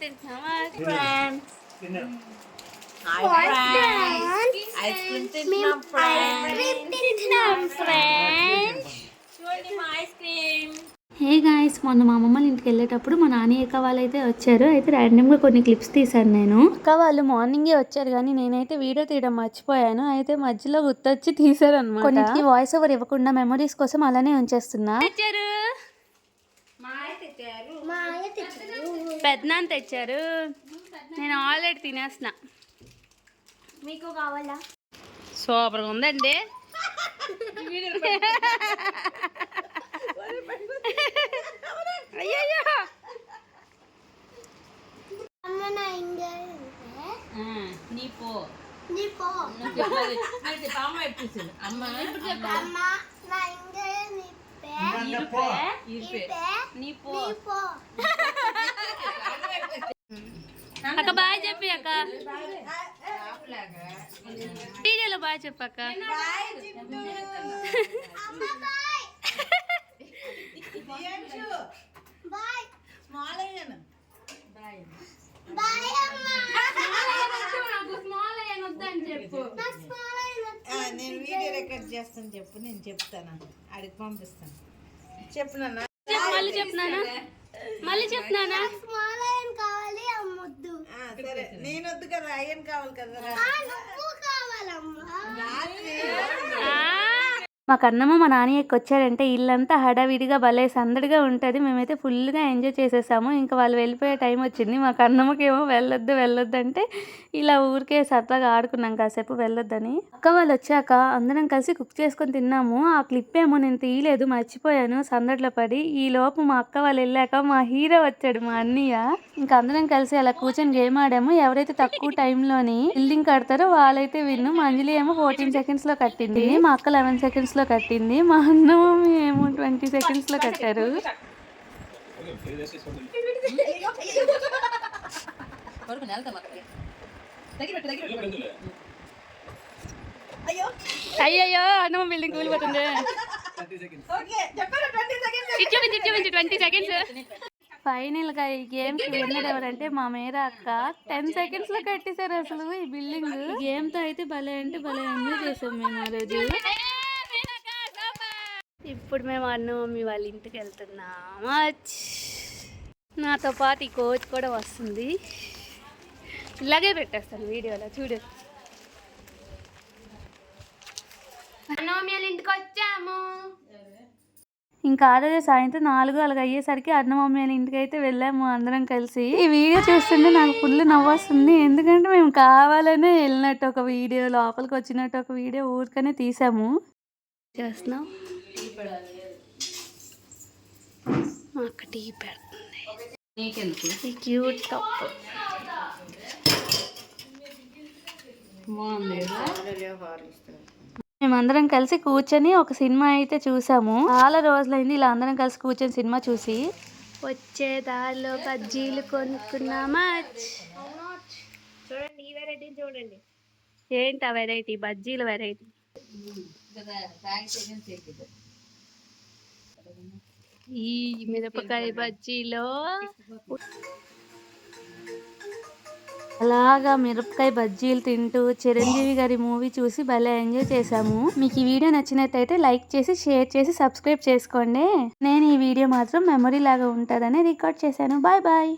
తింటున్నామా friends? Ice cream తింటున్నాం friends. చూడండి మా ఐస్ క్రీమ్. హే గాయ్స్, మొన్న మా అమ్మమ్మ ఇంటికి వెళ్ళేటప్పుడు మా నాని అక్క వాళ్ళు అయితే వచ్చారు. అయితే ర్యాండమ్గా కొన్ని క్లిప్స్ తీశాను నేను. అక్క వాళ్ళు మార్నింగే వచ్చారు కానీ నేనైతే వీడియో తీయడం మర్చిపోయాను. అయితే మధ్యలో గుర్తొచ్చి తీశారు అనమాట. కొన్నిటికి వాయిస్ ఓవర్ ఇవ్వకుండా మెమరీస్ కోసం అలానే ఉంచేస్తున్నా. పెద్దనాన్న తెచ్చారు. నేను ఆల్రెడీ తినేస్తున్నా. మీకు కావాలా? సూపర్గా ఉందండి. అయ్యో నీ పో అక్క బాయ్ చెప్పి అక్క. వీడియోలో బాయ్ చెప్పక్క. నేను వీడియో రికార్డ్ చేస్తాను చెప్పు. నేను చెప్తాను, అడిగి పంపిస్తాను. చెప్పు నాన్న. మళ్ళీ చెప్తున్నానా? మళ్ళీ చెప్తున్నానా? సరే, నేను వద్దు కదా, అయ్యన్ కావాలి కదా. మా కన్నమ్మ మా నాని వచ్చారంటే ఇల్లంతా హడావిడిగా భలే సందడిగా ఉంటుంది. మేమైతే ఫుల్గా ఎంజాయ్ చేసేసాము. ఇంకా వాళ్ళు వెళ్ళిపోయే టైం వచ్చింది. మా కన్నమ్మకేమో వెళ్ళొద్దు అంటే ఇలా ఊరికే సరదాగా ఆడుకున్నాం కాసేపు వెళ్ళొద్దని. అక్క వాళ్ళు వచ్చాక అందరం కలిసి కుక్ చేసుకొని తిన్నాము. ఆ క్లిప్ ఏమో నేను తీయలేదు, మర్చిపోయాను సందడిలో పడి. ఈ లోపు మా అక్క వాళ్ళు వెళ్ళాక మా హీరో వచ్చాడు, మా అన్నయ్య. ఇంకా అందరం కలిసి అలా కూర్చొని గేమ్ ఆడాము. ఎవరైతే తక్కువ టైంలోని బిల్డింగ్ కడతారో వాళ్ళైతే విన్ను. మా అంజలి ఏమో 14 సెకండ్స్లో కట్టింది. మా అక్క 11 సెకండ్స్లో కట్టింది. మా అన్న ఏమో 20 సెకండ్స్లో కట్టారు. అయ్యయ్యో అన్నమ్మ బిల్డింగ్ కూలిపోతుంది. 20 సెకండ్స్. ఫైనల్ గా ఈ గేమ్ కి విన్నర్ ఎవరంటే మా మేరా అక్క. 10 సెకండ్స్ లో కట్టేశారు అసలు ఈ బిల్డింగ్. గేమ్ తో అయితే భలే అంటే భలే ఎంజాయ్ చేసాం మేము ఆ రోజు. ఇప్పుడు మేము అన్న మమ్మీ వాళ్ళ ఇంటికి వెళ్తున్నాం. నాతో పాటు ఈ కోచ్ కూడా వస్తుంది. ఇలాగే పెట్టేస్తాను వీడియోలో చూడు. అన్న మమ్మీ వాళ్ళ ఇంటికి వచ్చాము. ఇంకా ఆ రోజు సాయంత్రం 4 అలాగ అయ్యేసరికి అన్న మమ్మీ వాళ్ళ ఇంటికి అయితే వెళ్ళాము అందరం కలిసి. ఈ వీడియో చూస్తుంటే నాకు ఫుల్ నవ్వొస్తుంది. ఎందుకంటే మేము కావాలనే వెళ్ళినట్టు ఒక వీడియో, లోపలికి వచ్చినట్టు ఒక వీడియో ఊరికనే తీసాము. చేస్తున్నాం మా అక్క టీ పెడుతుంది. క్యూట్ టాప్ మేమందరం కలిసి కూర్చొని ఒక సినిమా అయితే చూసాము. చాలా రోజులైంది ఇలా అందరం కలిసి కూర్చొని సినిమా చూసి. వచ్చే దారిలో బజ్జీలు కొనుక్కున్నామా. చూడండి ఈ వెరైటీ చూడండి. ఏంటి ఆ వెరైటీ? బజ్జీల వెరైటీ. ఈ మిరపకాయ బజ్జీలో అలాగా మిరపకాయ బజ్జీలు తింటూ చిరంజీవి గారి మూవీ చూసి భలే ఎంజాయ్ చేసాము. మీకు ఈ వీడియో నచ్చినట్టయితే లైక్ చేసి, షేర్ చేసి, సబ్స్క్రైబ్ చేసుకోండి. నేను ఈ వీడియో మాత్రం మెమరీ లాగా ఉంటుందని రికార్డ్ చేశాను. Bye bye.